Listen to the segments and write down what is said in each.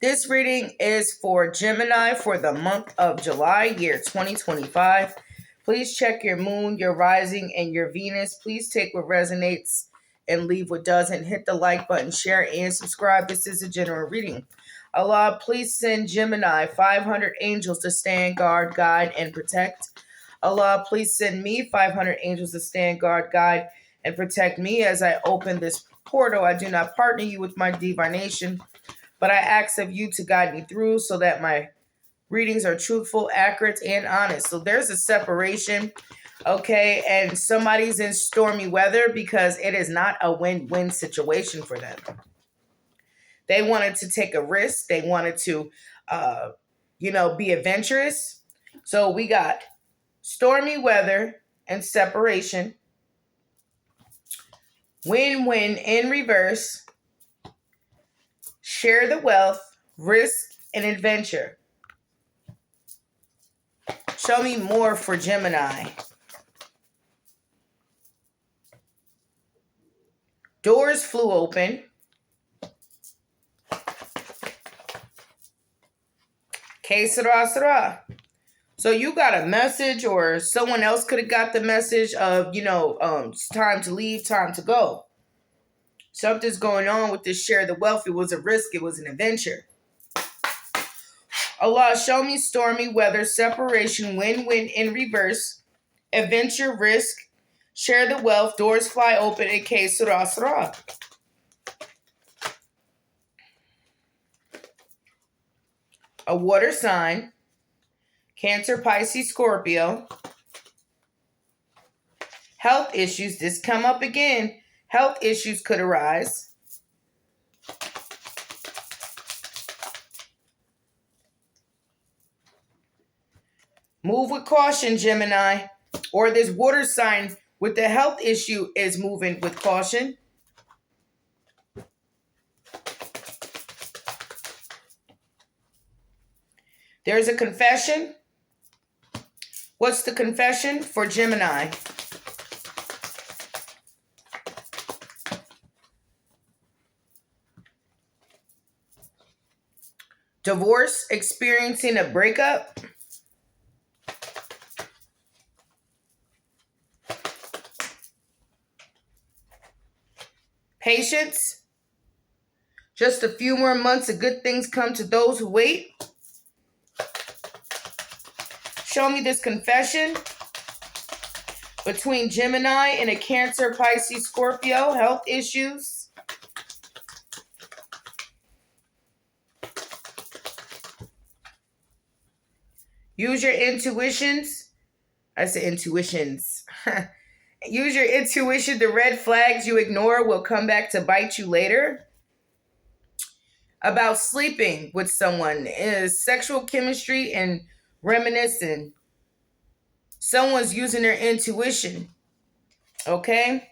This reading is for Gemini for the month of July, year 2025. Please check your moon, your rising, and your Venus. Please take what resonates and leave what doesn't. Hit the like button, share, and subscribe. This is a general reading. Allah, please send Gemini 500 angels to stand guard, guide, and protect. Allah, please send me 500 angels to stand guard, guide, and protect me as I open this portal. I do not partner you with my divination, but I ask of you to guide me through so that my readings are truthful, accurate, and honest. So there's a separation, okay? And somebody's in stormy weather because it is not a win-win situation for them. They wanted to take a risk. They wanted to, be adventurous. So we got stormy weather and separation. Win-win in reverse. Share the wealth, risk, and adventure. Show me more for Gemini. Doors flew open. Que sera, sera. So you got a message, or someone else could have got the message of, it's time to leave, time to go. Something's going on with this share the wealth. It was a risk. It was an adventure. Allah, show me stormy weather, separation, win-win in reverse, adventure, risk, share the wealth, doors fly open, and que sera, sera. A water sign, Cancer, Pisces, Scorpio. Health issues. This come up again. Health issues could arise. Move with caution, Gemini. Or this water sign with the health issue is moving with caution. There's a confession. What's the confession for Gemini? Divorce, experiencing a breakup. Patience. Just a few more months of good things come to those who wait. Show me this confession between Gemini and a Cancer, Pisces, Scorpio. Health issues. Use your intuitions. I say intuitions. Use your intuition. The red flags you ignore will come back to bite you later. About sleeping with someone is sexual chemistry and reminiscing. Someone's using their intuition. Okay?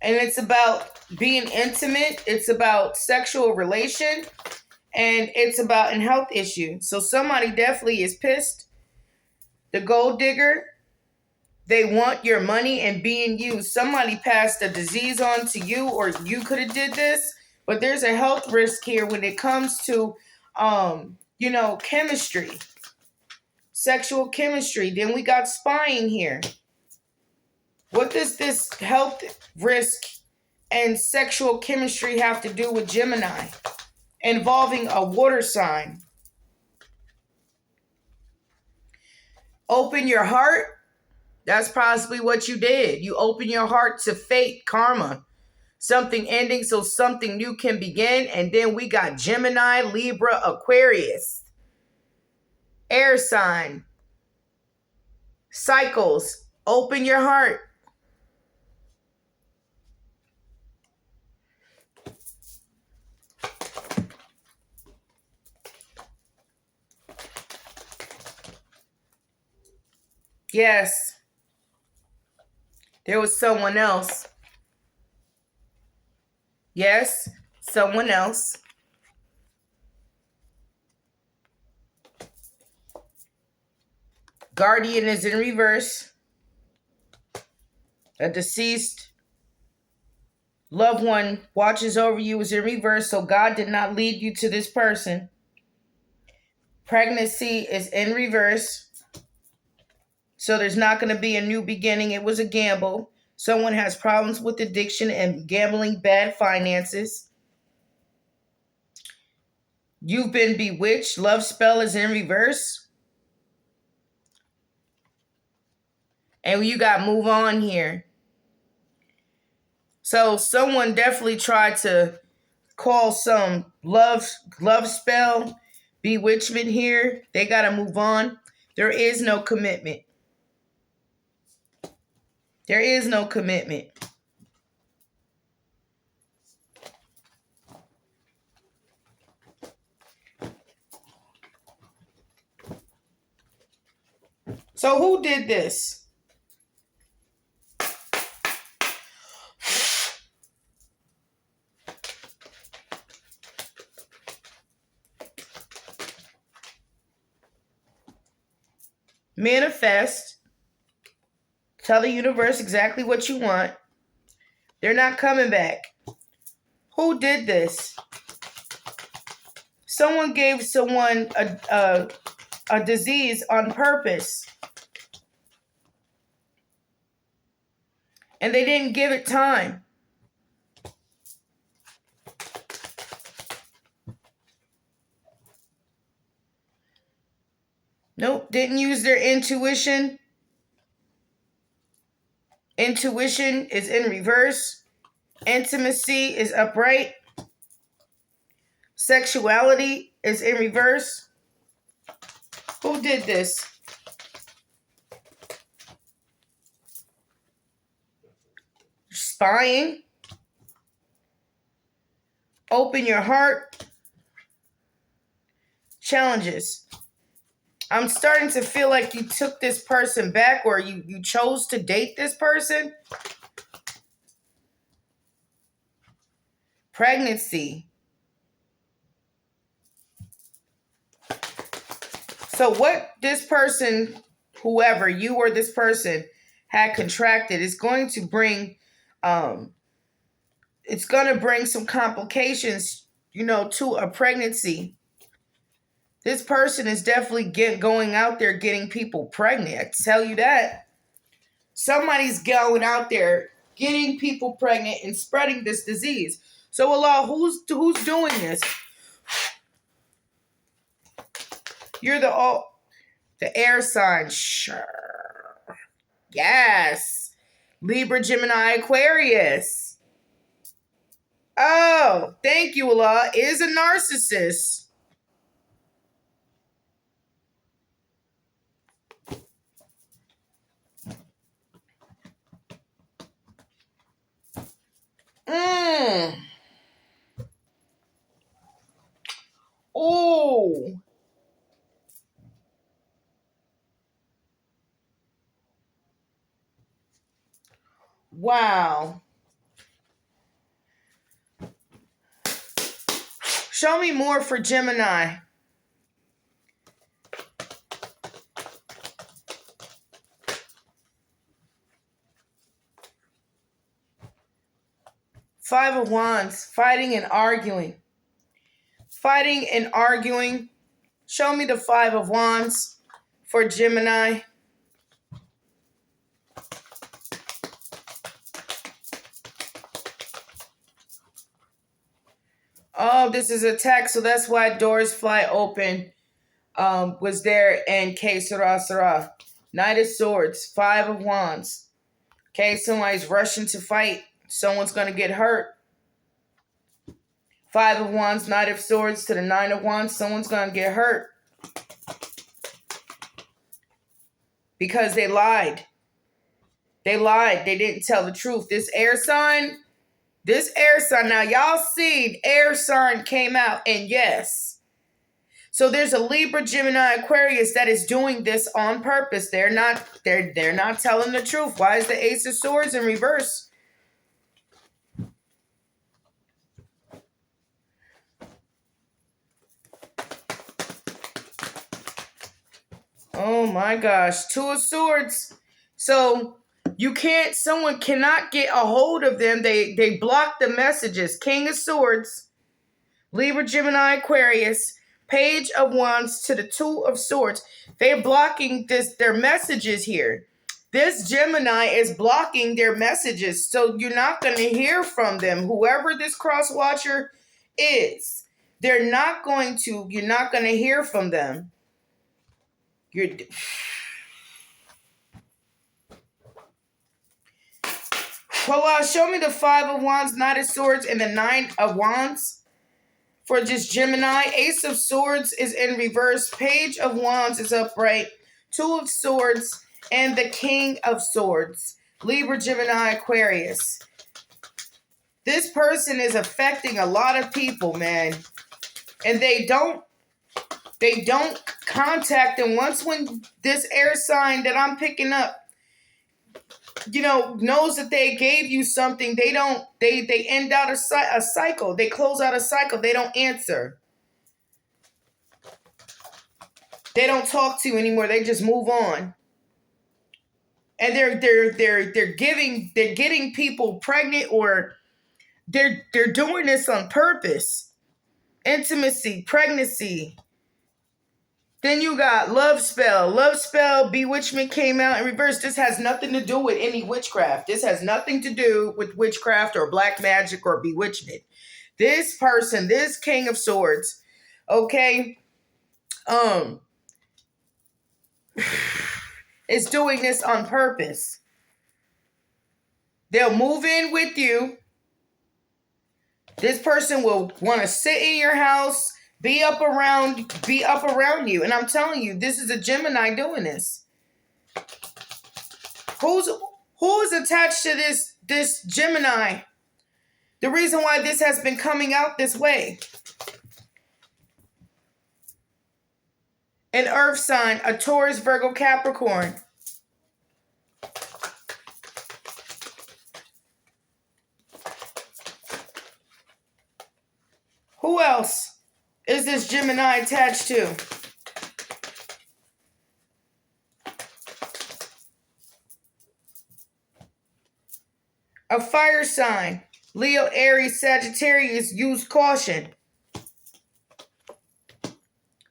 And it's about being intimate. It's about sexual relation. And it's about a health issue. So somebody definitely is pissed. The gold digger, they want your money and being used. Somebody passed a disease on to you, or you could have did this, but there's a health risk here when it comes to, chemistry, sexual chemistry. Then we got spying here. What does this health risk and sexual chemistry have to do with Gemini? Involving a water sign. Open your heart. That's possibly what you did. You open your heart to fate, karma. Something ending so something new can begin. And then we got Gemini, Libra, Aquarius. Air sign. Cycles. Open your heart. Yes. There was someone else. Yes, someone else. Guardian is in reverse. A deceased loved one watches over you is in reverse, so God did not lead you to this person. Pregnancy is in reverse. So there's not going to be a new beginning. It was a gamble. Someone has problems with addiction and gambling, bad finances. You've been bewitched. Love spell is in reverse. And you got move on here. So someone definitely tried to call some love spell, bewitchment here. They got to move on. There is no commitment. There is no commitment. So who did this? Manifest. Tell the universe exactly what you want. They're not coming back. Who did this? Someone gave someone a disease on purpose. And they didn't give it time. Nope, didn't use their intuition. Intuition is in reverse. Intimacy is upright. Sexuality is in reverse. Who did this? Spying. Open your heart. Challenges. I'm starting to feel like you took this person back, or you chose to date this person. Pregnancy. So what this person, whoever, you or this person, had contracted is going to bring, it's going to bring some complications, to a pregnancy. This person is definitely going out there getting people pregnant. I tell you that. Somebody's going out there getting people pregnant and spreading this disease. So Allah, who's doing this? You're the air sign. Sure. Yes. Libra, Gemini, Aquarius. Oh, thank you, Allah. Is a narcissist. Oh. Wow. Show me more for Gemini. Five of Wands, fighting and arguing. Fighting and arguing. Show me the Five of Wands for Gemini. Oh, this is attack, so that's why doors fly open. Was there in K Sarah. Knight of Swords, Five of Wands. Okay, somebody's rushing to fight. Someone's going to get hurt. Five of Wands, Knight of Swords to the Nine of Wands. Someone's going to get hurt. Because they lied. They lied. They didn't tell the truth. This air sign, now y'all see air sign came out, and yes. So there's a Libra, Gemini, Aquarius that is doing this on purpose. They're not telling the truth. Why is the Ace of Swords in reverse? Oh my gosh. Two of Swords. So someone cannot get a hold of them. They block the messages. King of Swords, Libra, Gemini, Aquarius. Page of Wands to the Two of Swords. They're blocking their messages here. This Gemini is blocking their messages, so you're not going to hear from them. Whoever this Crosswatcher is, you're not going to hear from them. Well, show me the Five of Wands, Knight of Swords, and the Nine of Wands for just Gemini. Ace of Swords is in reverse. Page of Wands is upright. Two of Swords and the King of Swords. Libra, Gemini, Aquarius. This person is affecting a lot of people, man. And they don't contact them. When this air sign that I'm picking up, knows that they gave you something, they end out a cycle. They close out a cycle. They don't answer. They don't talk to you anymore. They just move on. And they're getting people pregnant, or they're doing this on purpose. Intimacy, pregnancy. Then you got love spell. Love spell, bewitchment came out in reverse. This has nothing to do with any witchcraft. This has nothing to do with witchcraft or black magic or bewitchment. This person, this King of Swords, okay, is doing this on purpose. They'll move in with you. This person will want to sit in your house, be up around you. And I'm telling you, this is a Gemini doing this. Who is attached to this Gemini? The reason why this has been coming out this way. An earth sign, a Taurus, Virgo, Capricorn. Who else is this Gemini attached to? A fire sign. Leo, Aries, Sagittarius, use caution.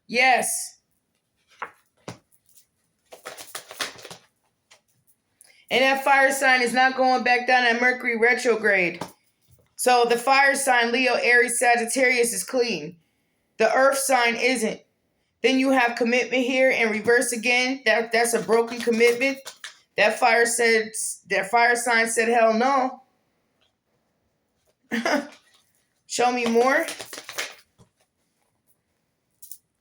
Yes. And that fire sign is not going back down at Mercury retrograde. So the fire sign, Leo, Aries, Sagittarius, is clean. The earth sign isn't. Then you have commitment here in reverse again. That's a broken commitment. That fire sign said, hell no. Show me more.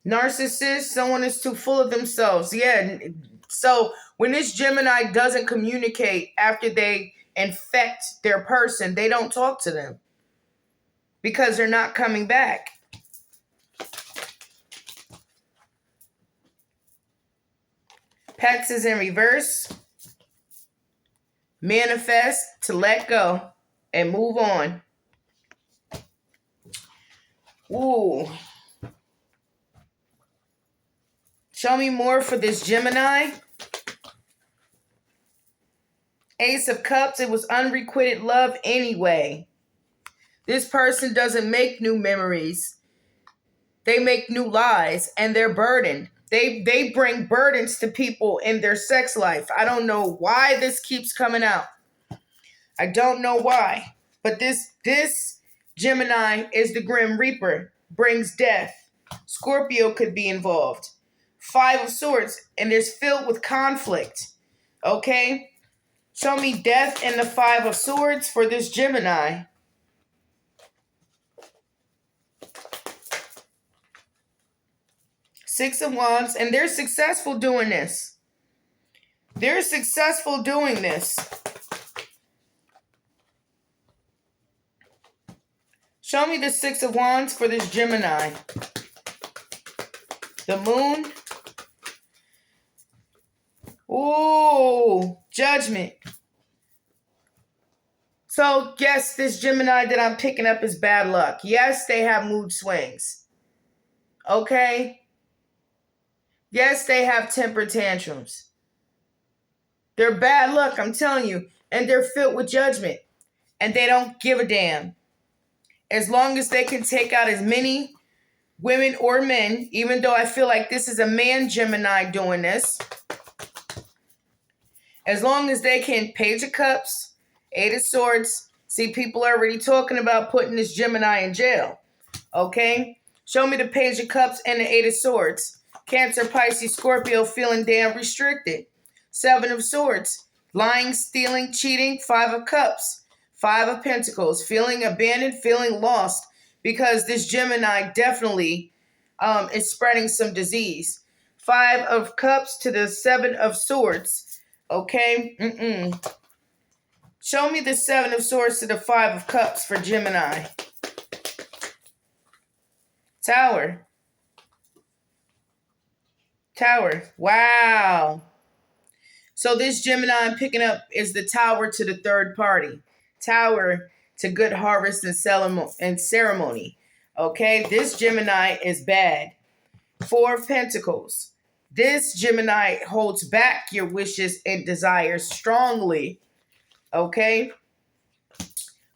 Narcissist, someone is too full of themselves. Yeah. So when this Gemini doesn't communicate after they infect their person, they don't talk to them because they're not coming back. Pets is in reverse. Manifest to let go and move on. Ooh. Show me more for this Gemini. Ace of Cups, it was unrequited love anyway. This person doesn't make new memories. They make new lies, and they're burdened. They bring burdens to people in their sex life. I don't know why this keeps coming out. I don't know why. But this Gemini is the Grim Reaper, brings death. Scorpio could be involved. Five of Swords, and it's filled with conflict. Okay? Show me death and the Five of Swords for this Gemini. Six of Wands, and they're successful doing this. They're successful doing this. Show me the Six of Wands for this Gemini. The Moon. Ooh, Judgment. So, yes, this Gemini that I'm picking up is bad luck. Yes, they have mood swings. Okay? Yes, they have temper tantrums. They're bad luck, I'm telling you. And they're filled with judgment. And they don't give a damn. As long as they can take out as many women or men, even though I feel like this is a man Gemini doing this, as long as they can, Page of Cups, Eight of Swords. See, people are already talking about putting this Gemini in jail. Okay? Show me the Page of Cups and the Eight of Swords. Cancer, Pisces, Scorpio feeling damn restricted. Seven of Swords. Lying, stealing, cheating. Five of Cups. Five of Pentacles. Feeling abandoned, feeling lost. Because this Gemini definitely is spreading some disease. Five of Cups to the Seven of Swords. Okay? Show me the Seven of Swords to the Five of Cups for Gemini. Tower. Tower. Wow. So this Gemini I'm picking up is the Tower to the third party. Tower to good harvest and ceremony. Okay? This Gemini is bad. Four of Pentacles. This Gemini holds back your wishes and desires strongly. Okay?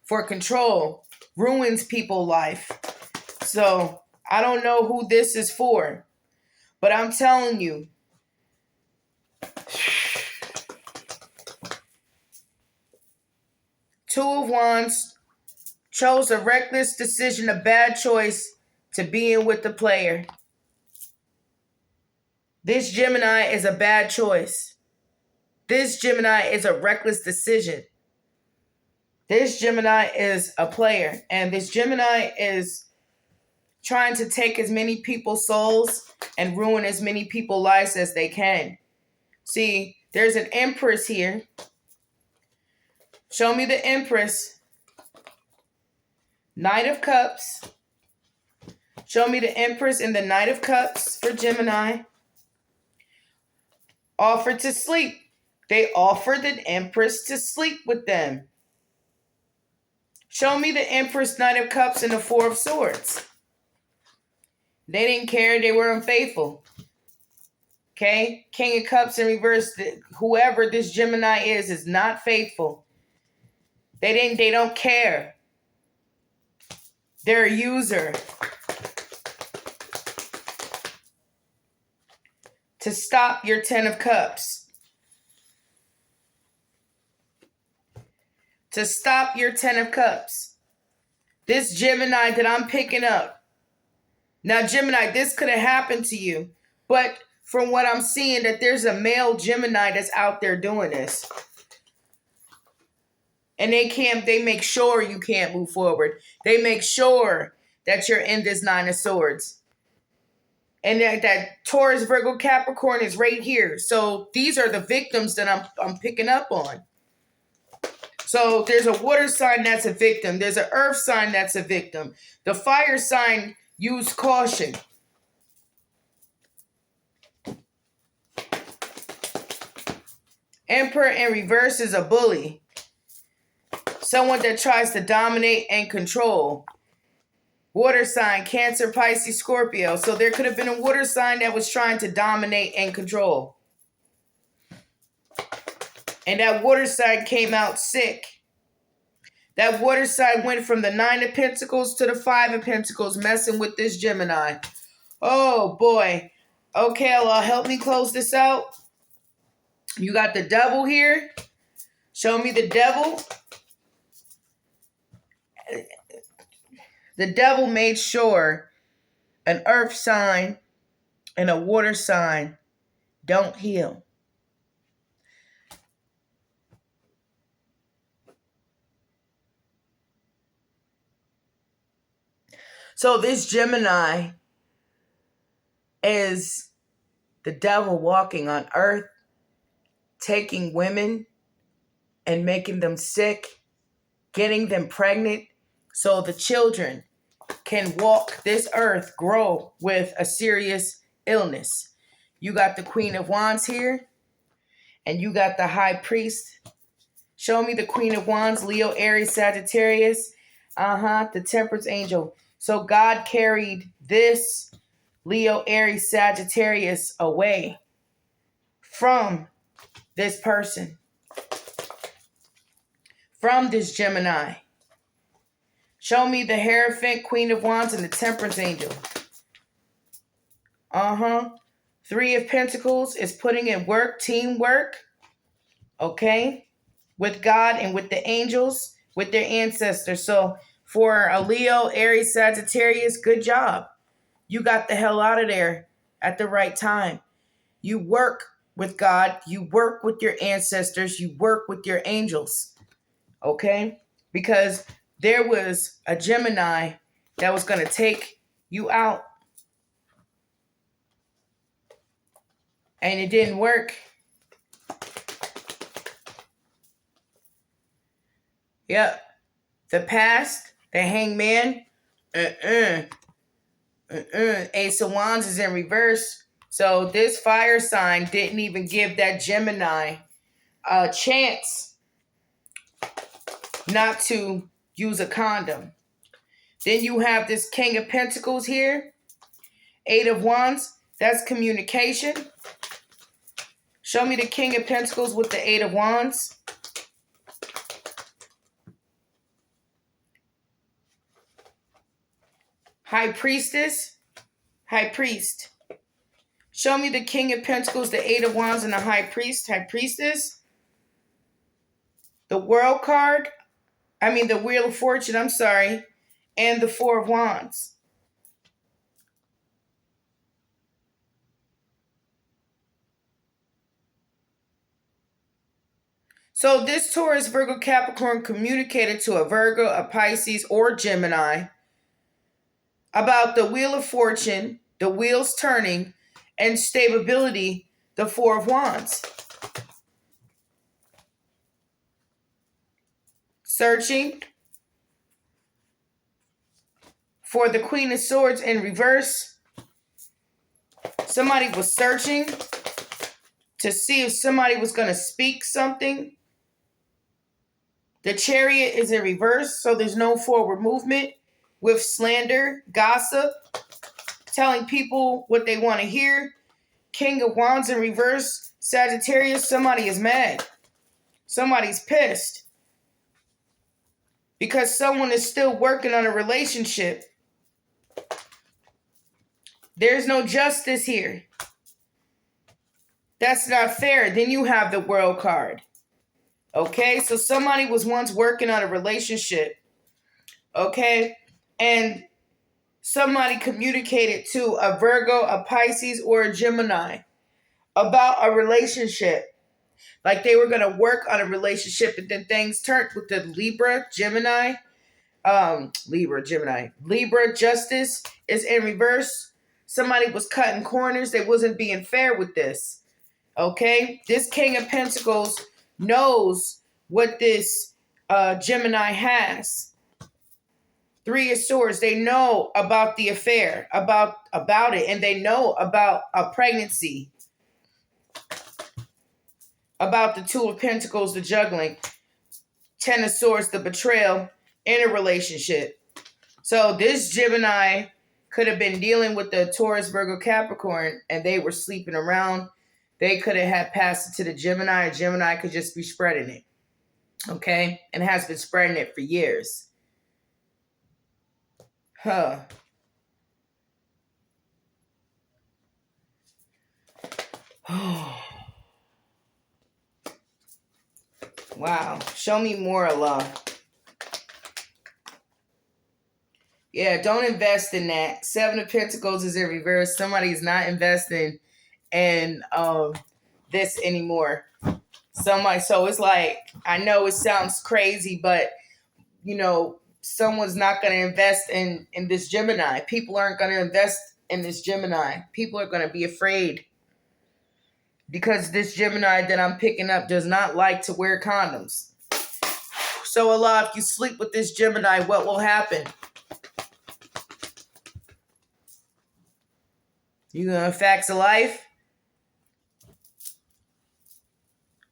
For control. Ruins people's life. So, I don't know who this is for. But I'm telling you. Two of Wands. Chose a reckless decision, a bad choice to be in with the player. This Gemini is a bad choice. This Gemini is a reckless decision. This Gemini is a player. And this Gemini is trying to take as many people's souls and ruin as many people's lives as they can. See, there's an Empress here. Show me the Empress. Knight of Cups. Show me the Empress and the Knight of Cups for Gemini. Offered to sleep. They offered the Empress to sleep with them. Show me the Empress, Knight of Cups, and the Four of Swords. They didn't care. They were unfaithful. Okay? King of Cups in reverse. Whoever this Gemini is not faithful. They don't care. They're a user. To stop your Ten of Cups. To stop your Ten of Cups. This Gemini that I'm picking up. Now, Gemini, this could have happened to you. But from what I'm seeing, that there's a male Gemini that's out there doing this. And they make sure you can't move forward. They make sure that you're in this Nine of Swords. And that Taurus, Virgo, Capricorn is right here. So these are the victims that I'm picking up on. So there's a water sign that's a victim. There's an earth sign that's a victim. The fire sign, use caution. Emperor in reverse is a bully. Someone that tries to dominate and control. Water sign, Cancer, Pisces, Scorpio. So there could have been a water sign that was trying to dominate and control. And that water sign came out sick. That water sign went from the Nine of Pentacles to the Five of Pentacles, messing with this Gemini. Oh, boy. Okay, Allah, help me close this out. You got the Devil here. Show me the Devil. The Devil made sure an earth sign and a water sign don't heal. So this Gemini is the devil walking on earth, taking women and making them sick, getting them pregnant, so the children can walk this earth, grow with a serious illness. You got the Queen of Wands here, and you got the High Priest. Show me the Queen of Wands, Leo, Aries, Sagittarius. The Temperance Angel. So God carried this Leo, Aries, Sagittarius away from this person, from this Gemini. Show me the Hierophant, Queen of Wands, and the Temperance Angel. Three of Pentacles is putting in work, teamwork, okay, with God and with the angels, with their ancestors. So for a Leo, Aries, Sagittarius, good job. You got the hell out of there at the right time. You work with God, you work with your ancestors, you work with your angels, okay? Because there was a Gemini that was going to take you out, and it didn't work. Yep. The past, the Hangman, Ace of Wands is in reverse. So this fire sign didn't even give that Gemini a chance not to use a condom. Then you have this King of Pentacles here. Eight of Wands, that's communication. Show me the King of Pentacles with the Eight of Wands. High Priestess, High Priest. Show me the King of Pentacles, the Eight of Wands, and the High Priest, High Priestess. The World card, the Wheel of Fortune, and the Four of Wands. So this Taurus, Virgo, Capricorn communicated to a Virgo, a Pisces, or Gemini about the Wheel of Fortune, the wheels turning, and stability, the Four of Wands. Searching for the Queen of Swords in reverse. Somebody was searching to see if somebody was going to speak something. The Chariot is in reverse, so there's no forward movement, with slander, gossip, telling people what they want to hear. King of Wands in reverse, Sagittarius, somebody is mad. Somebody's pissed because someone is still working on a relationship. There's no justice here. That's not fair. Then you have the World card. Okay, so somebody was once working on a relationship. Okay, and somebody communicated to a Virgo, a Pisces, or a Gemini about a relationship. Like they were going to work on a relationship, and then things turned with the Libra, Gemini. Libra, Justice is in reverse. Somebody was cutting corners. They wasn't being fair with this. Okay? This King of Pentacles knows what this Gemini has. Three of Swords, they know about the affair, about it, and they know about a pregnancy. About the Two of Pentacles, the juggling. Ten of Swords, the betrayal in a relationship. So this Gemini could have been dealing with the Taurus, Virgo, Capricorn, and they were sleeping around. They could have had passed it to the Gemini. A Gemini could just be spreading it. Okay? And has been spreading it for years. Huh. Wow. Show me more love. Yeah, don't invest in that. Seven of Pentacles is in reverse. Somebody's not investing in this anymore. So it's like, I know it sounds crazy, but someone's not going to invest in this Gemini. People aren't going to invest in this Gemini. People are going to be afraid because this Gemini that I'm picking up does not like to wear condoms. So Allah, if you sleep with this Gemini, what will happen? You gonna facts of life?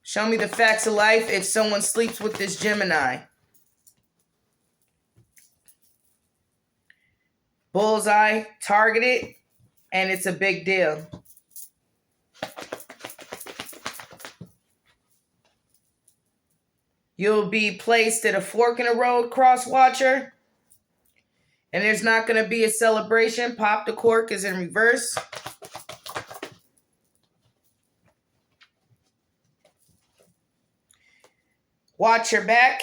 Show me the facts of life if someone sleeps with this Gemini. Bullseye, targeted, and it's a big deal. You'll be placed at a fork in the road, Crosswatcher, and there's not going to be a celebration. Pop the cork is in reverse. Watch your back.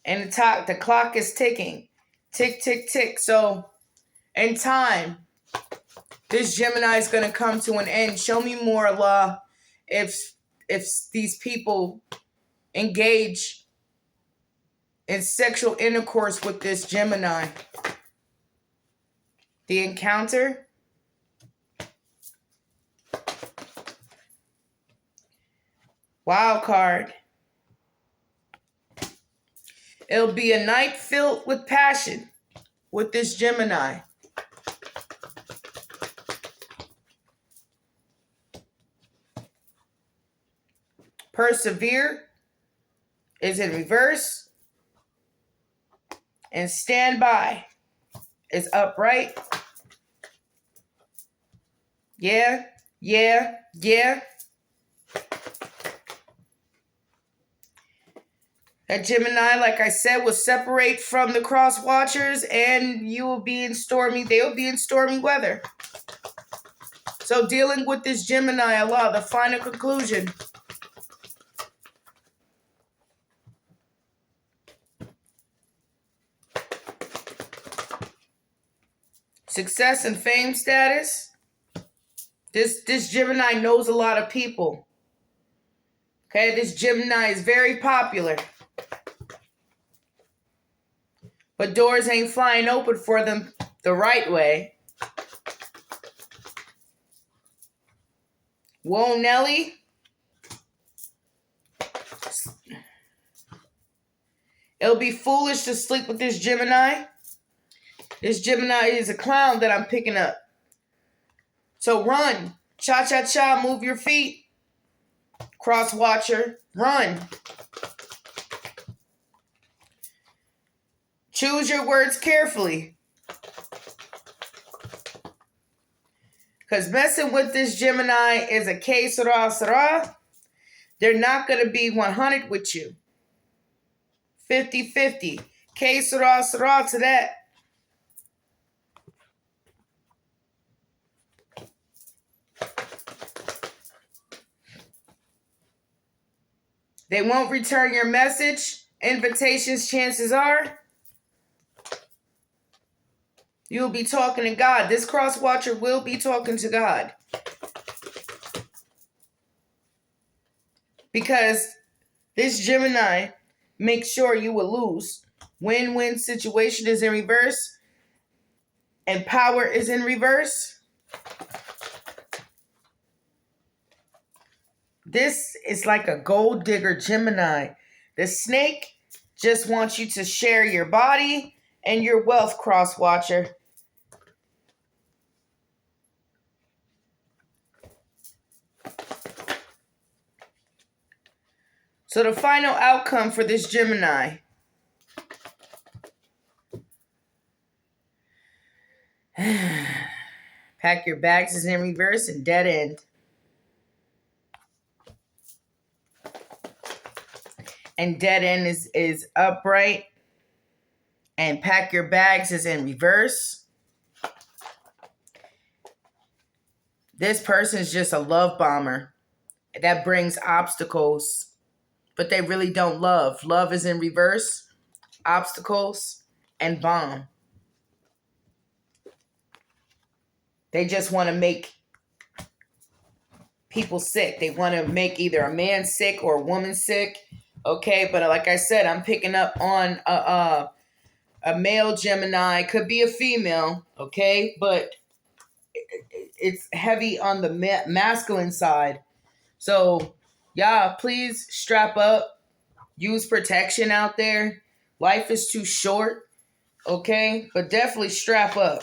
And the clock is ticking. Tick, tick, tick. So in time, this Gemini is going to come to an end. Show me more, Allah, if these people engage in sexual intercourse with this Gemini. The encounter. Wild card. It'll be a night filled with passion with this Gemini. Persevere is in reverse. And stand by is upright. Yeah, yeah, yeah. That Gemini, like I said, will separate from the Crosswatchers, and they will be in stormy weather. So dealing with this Gemini, Allah, the final conclusion. Success and fame status. This Gemini knows a lot of people. Okay, this Gemini is very popular. But doors ain't flying open for them the right way. Whoa, Nelly. It'll be foolish to sleep with this Gemini. This Gemini is a clown that I'm picking up. So run. Cha-cha-cha, move your feet. Crosswatcher, run. Choose your words carefully. Because messing with this Gemini is a que sera, sera. They're not going to be 100 with you. 50-50. Que sera, sera to that. They won't return your message. Invitations, chances are. You'll be talking to God. This Crosswatcher will be talking to God. Because this Gemini makes sure you will lose. Win-win situation is in reverse. And power is in reverse. This is like a gold digger Gemini. The snake just wants you to share your body and your wealth, Crosswatcher. So the final outcome for this Gemini. Pack your bags is in reverse and dead end. And dead end is upright. And pack your bags is in reverse. This person is just a love bomber that brings obstacles. But they really don't love. Love is in reverse, obstacles, and bomb. They just want to make people sick. They want to make either a man sick or a woman sick. Okay, but like I said, I'm picking up on a male Gemini. Could be a female, okay? But it's heavy on the masculine side. So, yeah, please strap up. Use protection out there. Life is too short, okay? But definitely strap up.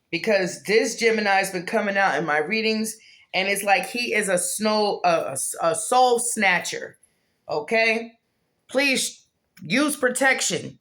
Because this Gemini's been coming out in my readings, and it's like he is a soul snatcher, okay? Please use protection.